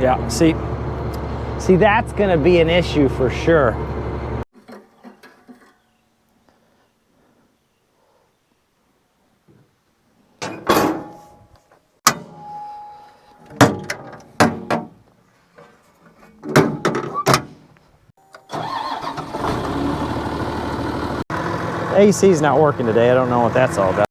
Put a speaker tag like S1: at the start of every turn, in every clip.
S1: Yeah, see, that's gonna be an issue for sure. AC's not working today. I don't know what that's all about.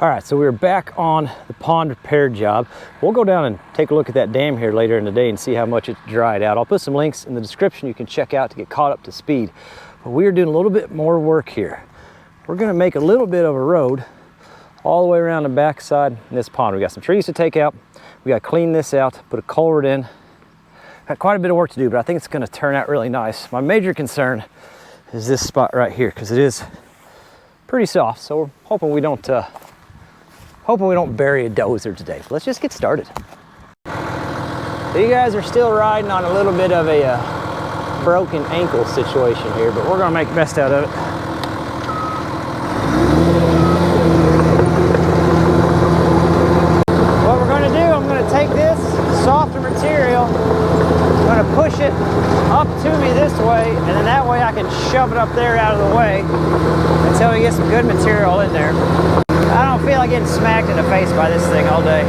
S1: All right, so we're back on the pond repair job. We'll go down and take a look at that dam here later in the day and see how much it's dried out. I'll put some links in the description you can check out to get caught up to speed. But we're doing a little bit more work here. We're gonna make a little bit of a road all the way around the backside in this pond. We got some trees to take out. We gotta clean this out, put a culvert in. Got quite a bit of work to do, but I think it's gonna turn out really nice. My major concern is this spot right here, because it is pretty soft, so we're hoping we don't bury a dozer today. But let's just get started. So you guys are still riding on a little bit of a broken ankle situation here, but we're gonna make the best out of it. What we're gonna do, I'm gonna take this softer material, I'm gonna push it up to me this way, and then that way I can shove it up there out of the way until we get some good material in there. I don't feel like getting smacked in the face by this thing all day.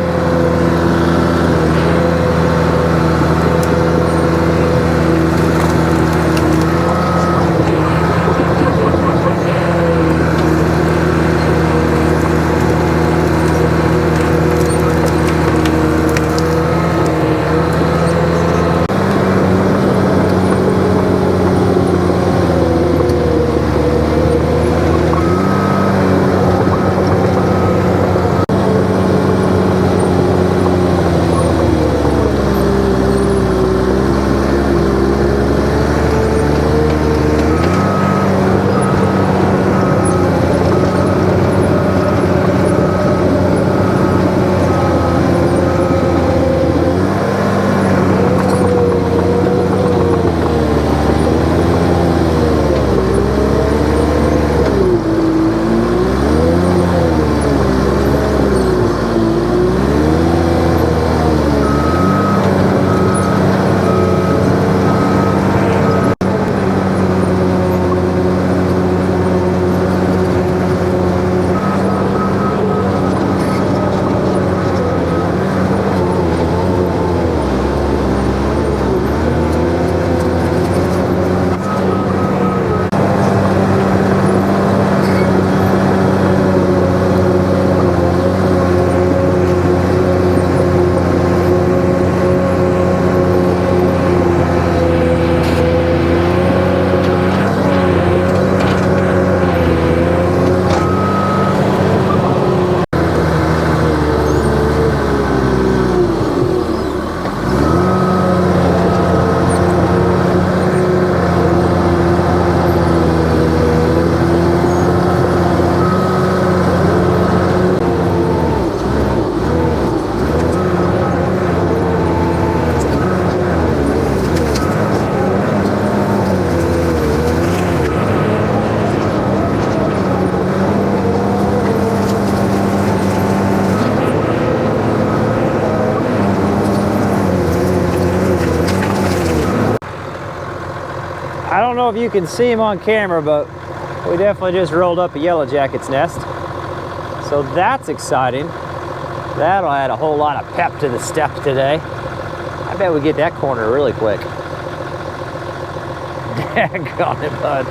S1: I don't know if you can see him on camera, but we definitely just rolled up a yellow jacket's nest. So that's exciting. That'll add a whole lot of pep to the step today. I bet we get that corner really quick. Daggone it, bud.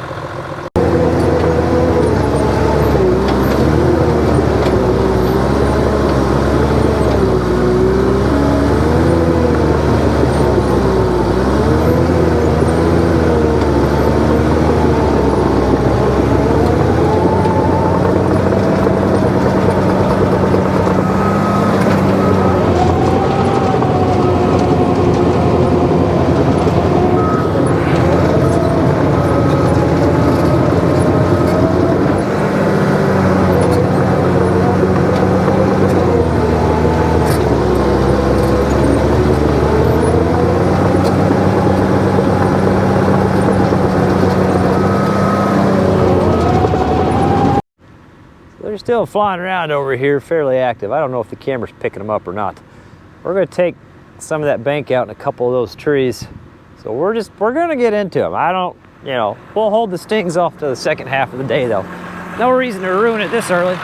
S1: They're still flying around over here, fairly active. I don't know if the camera's picking them up or not. We're going to take some of that bank out in a couple of those trees. So we're gonna get into them. I don't, you know, we'll hold the stings off to the second half of the day though. No reason to ruin it this early.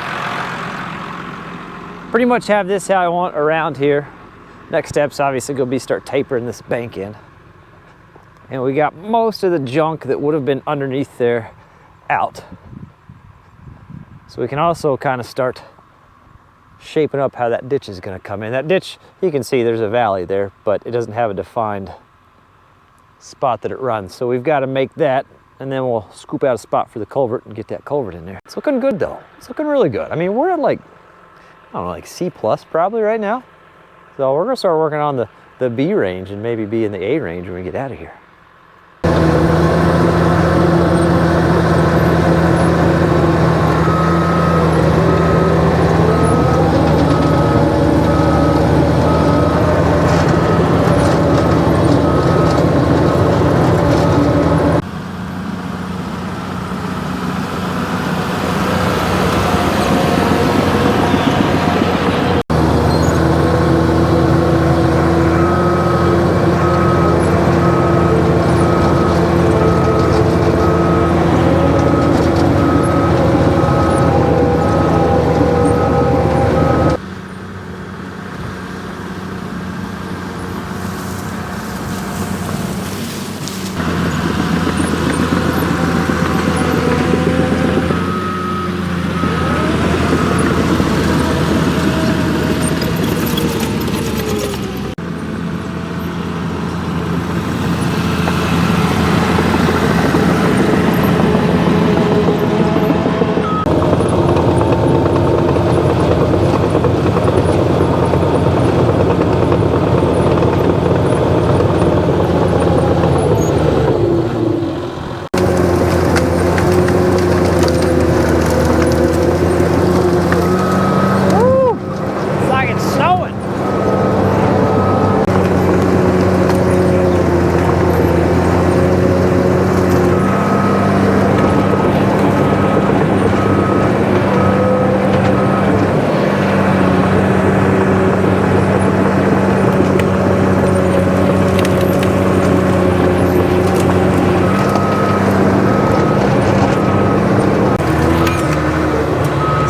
S1: Pretty much have this how I want around here. Next step's obviously gonna be start tapering this bank in. And we got most of the junk that would have been underneath there out. So we can also kind of start shaping up how that ditch is gonna come in. That ditch, you can see there's a valley there, but it doesn't have a defined spot that it runs. So we've got to make that, and then we'll scoop out a spot for the culvert and get that culvert in there. It's looking good though. It's looking really good. I mean, we're at like, I don't know, like C+ probably right now. So we're gonna start working on the B range and maybe be in the A range when we get out of here.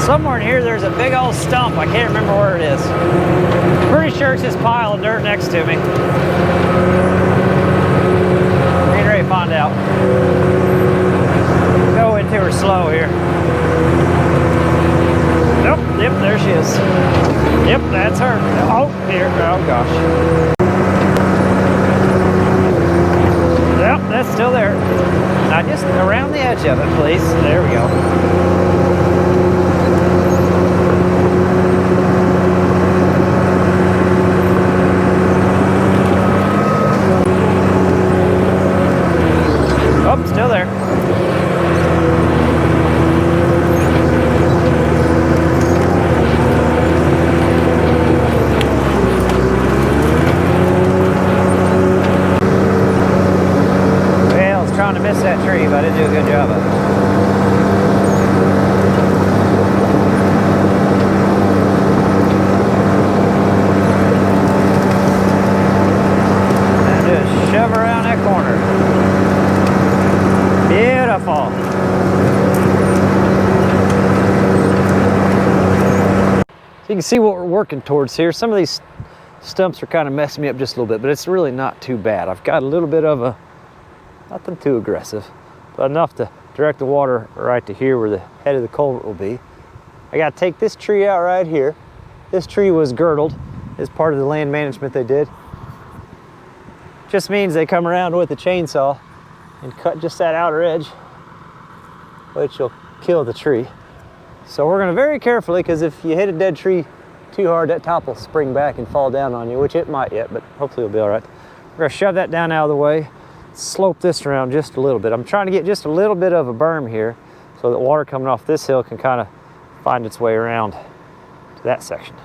S1: Somewhere in here there's a big old stump. I can't remember where it is. Pretty sure it's this pile of dirt next to me. Ain't ready to find out. Go into her slow here. Nope, yep, there she is. Yep, that's her. Oh, here, oh gosh. Yep, that's still there. Now just around the edge of it, please. There we go. Oh, still there. Well, I was trying to miss that tree, but I didn't do a good job of it. And just shove around that corner. Beautiful. So you can see what we're working towards here. Some of these stumps are kind of messing me up just a little bit, but it's really not too bad. I've got a little bit of a, nothing too aggressive, but enough to direct the water right to here where the head of the culvert will be. I got to take this tree out right here. This tree was girdled as part of the land management they did. Just means they come around with a chainsaw and cut just that outer edge, which will kill the tree. So we're gonna very carefully, because if you hit a dead tree too hard, that top will spring back and fall down on you, which it might yet, but hopefully it'll be all right. We're gonna shove that down out of the way, slope this around just a little bit. I'm trying to get just a little bit of a berm here so that water coming off this hill can kind of find its way around to that section.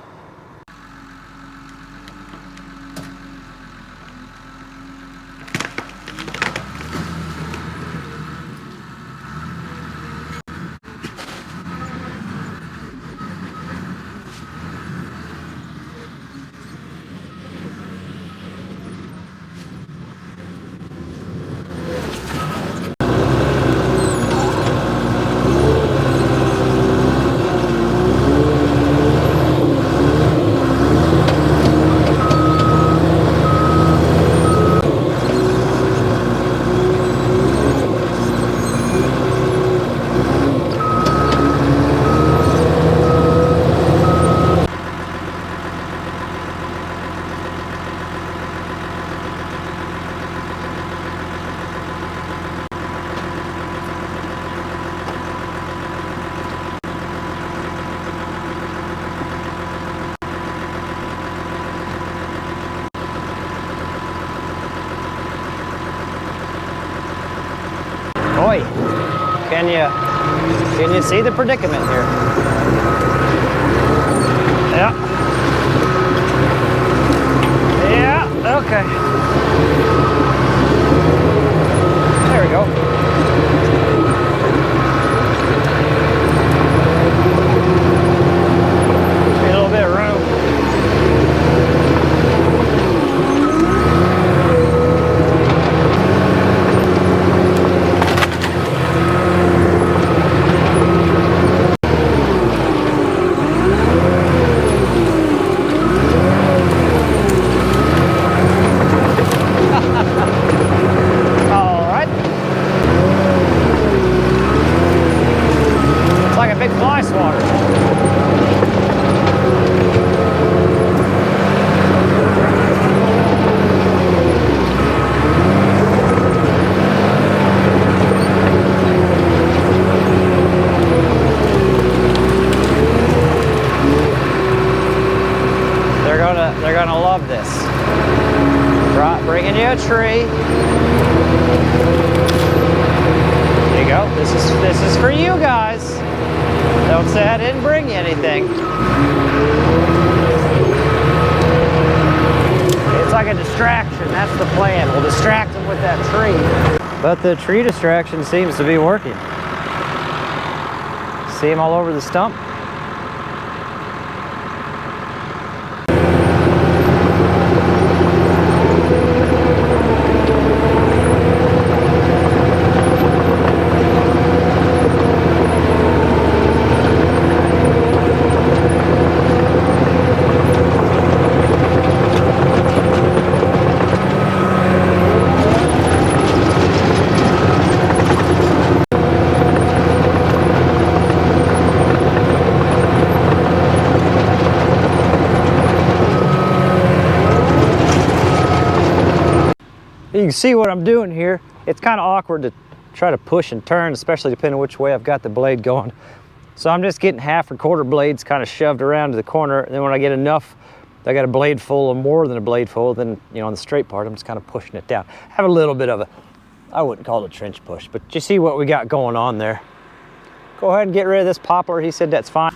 S1: boy, can you see the predicament here? Yeah. Yeah, okay. There we go. Need a little bit of room. Big fly swatter. They're gonna love this. Right, bringing you a tree. There you go. This is for you guys. Don't say I didn't bring you anything. It's like a distraction. That's the plan. We'll distract them with that tree. But the tree distraction seems to be working. See them all over the stump? You can see what I'm doing here. It's kind of awkward to try to push and turn, especially depending on which way I've got the blade going. So I'm just getting half or quarter blades kind of shoved around to the corner. And then when I get enough, I got a blade full or more than a blade full, then, you know, on the straight part, I'm just kind of pushing it down. Have a little bit of a, I wouldn't call it a trench push, but you see what we got going on there. Go ahead and get rid of this poplar. He said that's fine.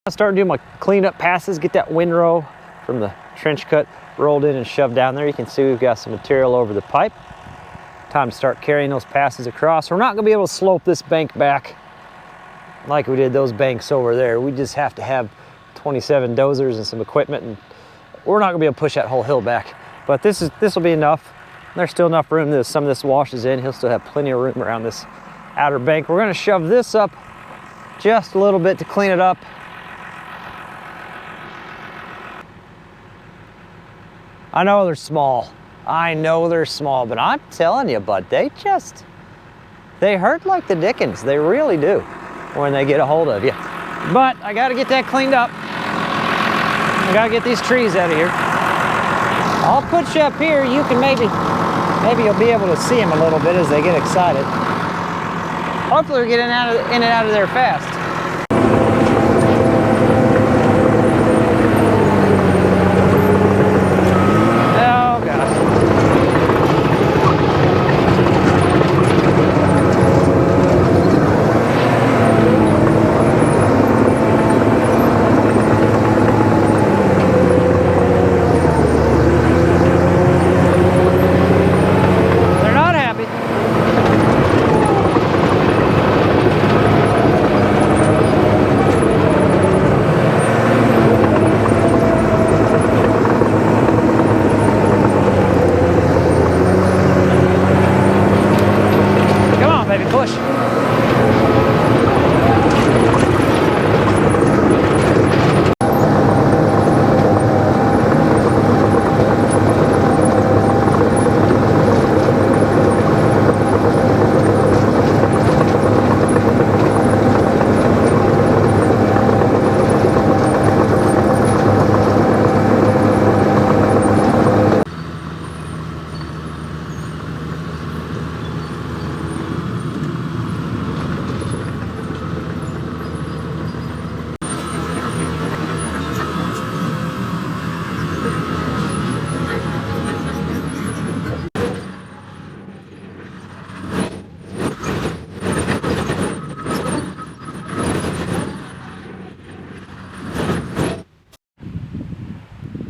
S1: I start doing my cleanup passes, get that windrow from the trench cut rolled in and shoved down there. You can see we've got some material over the pipe. Time to start carrying those passes across. We're not gonna be able to slope this bank back like we did those banks over there. We just have to have 27 dozers and some equipment, and we're not gonna be able to push that whole hill back. But this will be enough. There's still enough room that some of this washes in. He'll still have plenty of room around this outer bank. We're gonna shove this up just a little bit to clean it up. I know they're small. I know they're small, but I'm telling you, bud, they hurt like the dickens. They really do when they get a hold of you. But I gotta get that cleaned up. I gotta get these trees out of here. I'll put you up here. You can maybe you'll be able to see them a little bit as they get excited. Hopefully they're getting in and out of there fast.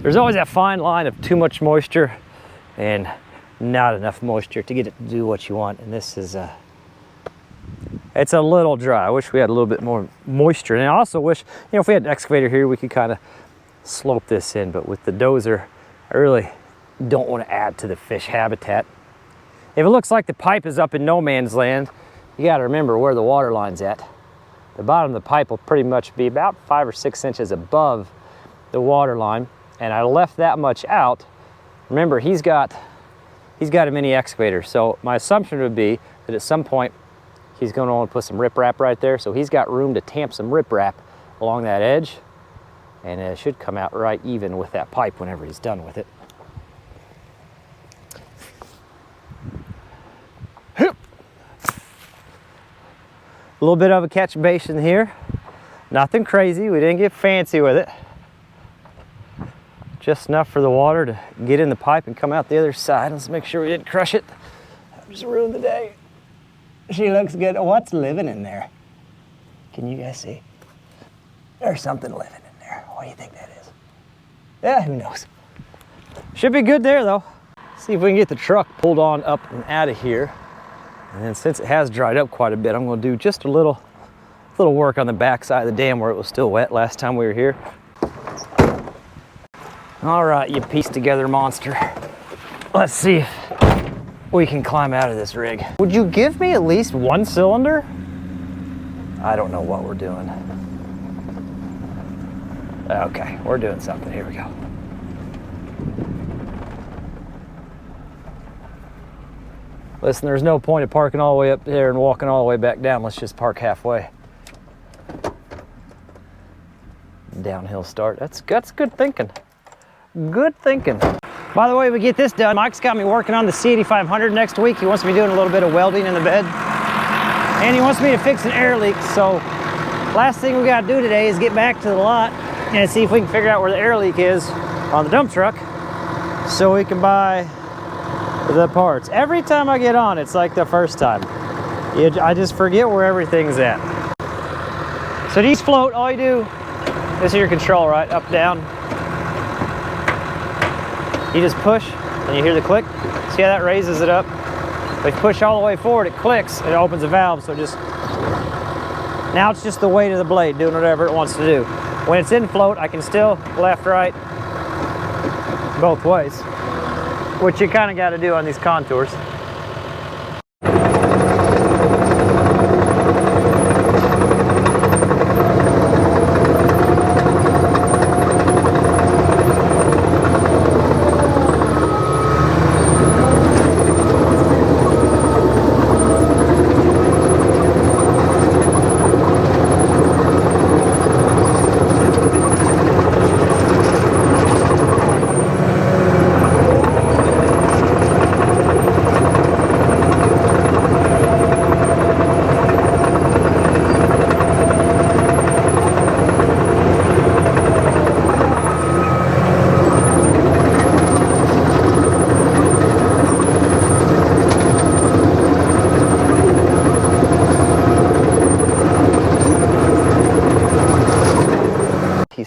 S1: there's always that fine line of too much moisture and not enough moisture to get it to do what you want. And this is it's a little dry. I wish we had a little bit more moisture. And I also wish, you know, if we had an excavator here, we could kind of slope this in. But with the dozer, I really don't want to add to the fish habitat. If it looks like the pipe is up in no man's land, you got to remember where the water line's at. The bottom of the pipe will pretty much be about 5 or 6 inches above the water line. And I left that much out. Remember, he's got a mini excavator. So my assumption would be that at some point, he's going to want to put some riprap right there. So he's got room to tamp some riprap along that edge. And it should come out right even with that pipe whenever he's done with it. A little bit of a catch basin here. Nothing crazy, we didn't get fancy with it. Just enough for the water to get in the pipe and come out the other side. Let's make sure we didn't crush it. I just ruined the day. She looks good. What's living in there? Can you guys see? There's something living in there. What do you think that is? Yeah, who knows? Should be good there though. See if we can get the truck pulled on up and out of here. And then since it has dried up quite a bit, I'm going to do just a little work on the back side of the dam where it was still wet last time we were here. All right, you pieced together monster. Let's see if we can climb out of this rig. Would you give me at least one cylinder? I don't know what we're doing. Okay, we're doing something. Here we go. Listen, there's no point of parking all the way up there and walking all the way back down. Let's just park halfway. Downhill start. That's good thinking. Good thinking. By the way, we get this done. Mike's got me working on the C8500 next week. He wants me doing a little bit of welding in the bed. And he wants me to fix an air leak. So last thing we got to do today is get back to the lot and see if we can figure out where the air leak is on the dump truck so we can buy the parts. Every time I get on, it's like the first time. I just forget where everything's at. So these float, all you do, this is your control, right? Up, down. You just push and you hear the click. See how that raises it up? If you push all the way forward, it clicks, it opens a valve, so now it's just the weight of the blade doing whatever it wants to do. When it's in float, I can still left, right, both ways, which you kind of got to do on these contours.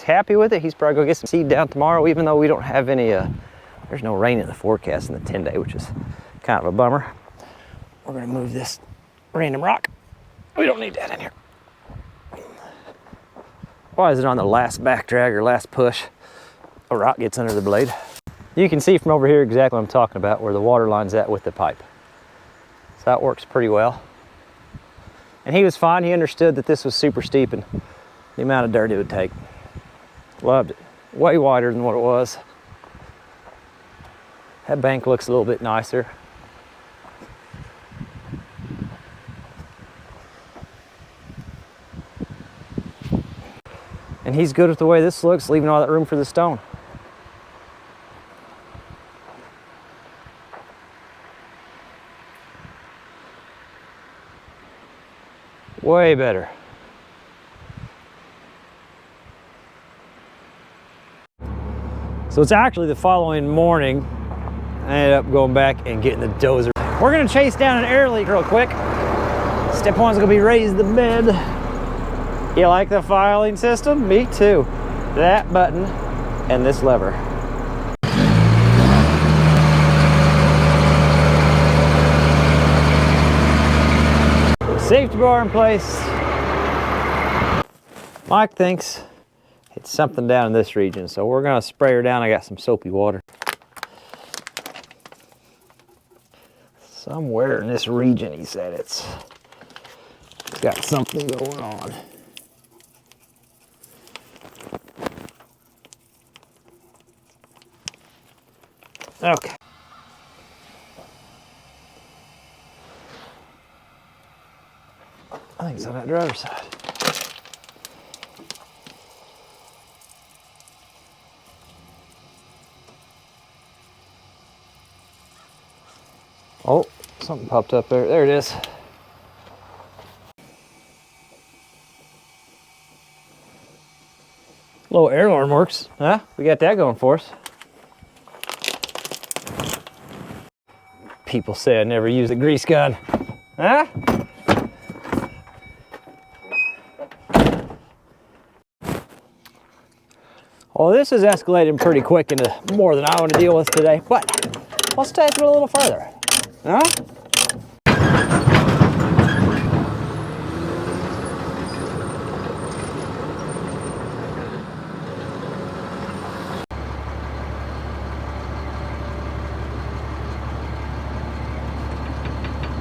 S1: Happy with it. He's probably gonna get some seed down tomorrow, even though we don't have any there's no rain in the forecast in the 10-day, which is kind of a bummer. We're gonna move this random rock. We don't need that in here. Why is it on the last back drag or last push a rock gets under the blade? You can see from over here exactly what I'm talking about, where the water line's at with the pipe. So that works pretty well. And he was fine. He understood that this was super steep and the amount of dirt it would take. Loved it. Way wider than what it was. That bank looks a little bit nicer. And he's good with the way this looks, leaving all that room for the stone. Way better. So it's actually the following morning, I ended up going back and getting the dozer. We're gonna chase down an air leak real quick. Step one's gonna be raise the bed. You like the filing system? Me too. That button and this lever. Safety bar in place. Mike thinks it's something down in this region, so we're gonna spray her down. I got some soapy water. Somewhere in this region, he said it's got something going on. Okay. I think it's on that driver's side. Oh, something popped up there. There it is. Little air alarm works, huh? We got that going for us. People say I never use a grease gun, huh? Well, this is escalating pretty quick into more than I want to deal with today, but let's take it a little further, huh?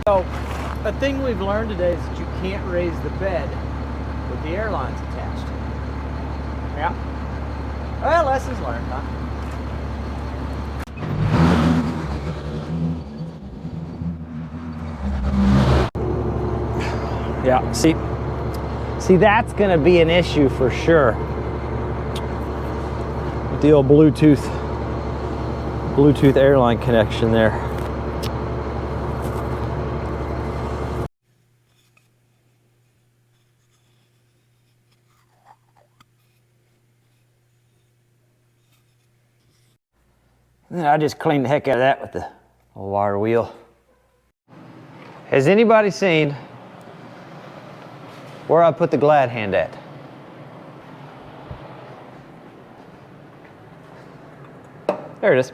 S1: So, a thing we've learned today is that you can't raise the bed with the airlines attached. Yeah. Well, lessons learned, huh? Yeah, see that's gonna be an issue for sure. With the old Bluetooth airline connection there. And then I just cleaned the heck out of that with the wire wheel. Has anybody seen where I put the glad hand at? There it is.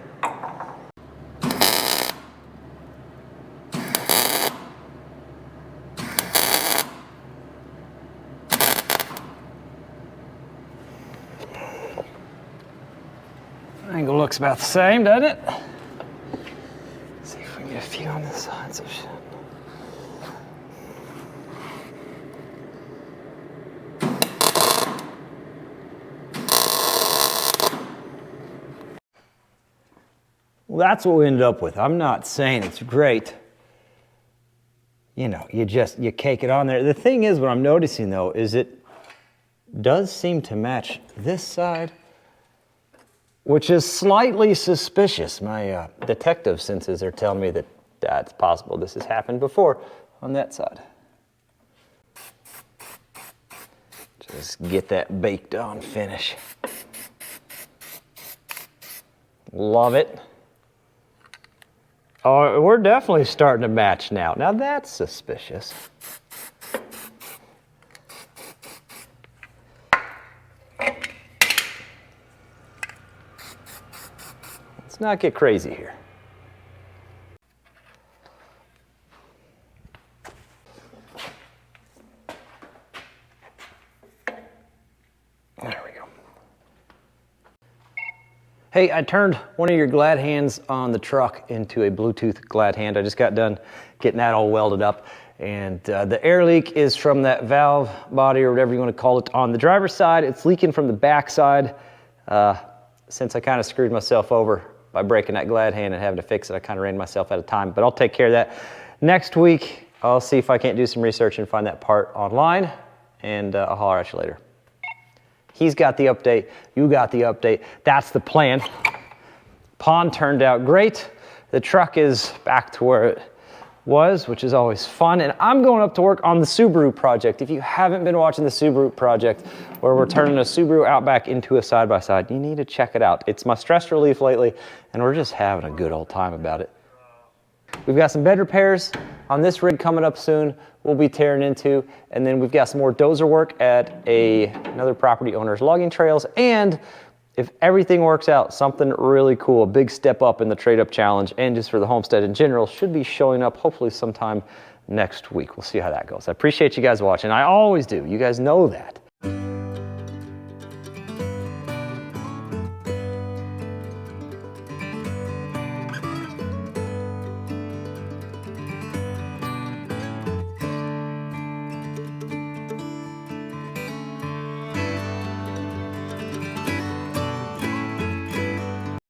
S1: Angle looks about the same, doesn't it? Let's see if we can get a few on the sides of shit. Well, that's what we ended up with. I'm not saying it's great. You know, you cake it on there. The thing is, what I'm noticing though, is it does seem to match this side, which is slightly suspicious. My detective senses are telling me that it's possible this has happened before on that side. Just get that baked on finish. Love it. Oh, we're definitely starting to match now. Now that's suspicious. Let's not get crazy here. There we go. Hey, I turned one of your glad hands on the truck into a Bluetooth glad hand. I just got done getting that all welded up. And the air leak is from that valve body or whatever you want to call it on the driver's side. It's leaking from the back side. Since I kind of screwed myself over by breaking that glad hand and having to fix it, I kind of ran myself out of time, but I'll take care of that. Next week, I'll see if I can't do some research and find that part online, and I'll holler at you later. He's got the update, you got the update. That's the plan. Pond turned out great. The truck is back to where it was, which is always fun. And I'm going up to work on the Subaru project. If you haven't been watching the Subaru project, where we're turning a Subaru Outback into a side-by-side, you need to check it out. It's my stress relief lately, and we're just having a good old time about it. We've got some bed repairs on this rig coming up soon. We'll be tearing into, and then we've got some more dozer work at another property owner's logging trails, and if everything works out, something really cool, a big step up in the trade-up challenge and just for the homestead in general should be showing up hopefully sometime next week. We'll see how that goes. I appreciate you guys watching. I always do. You guys know that.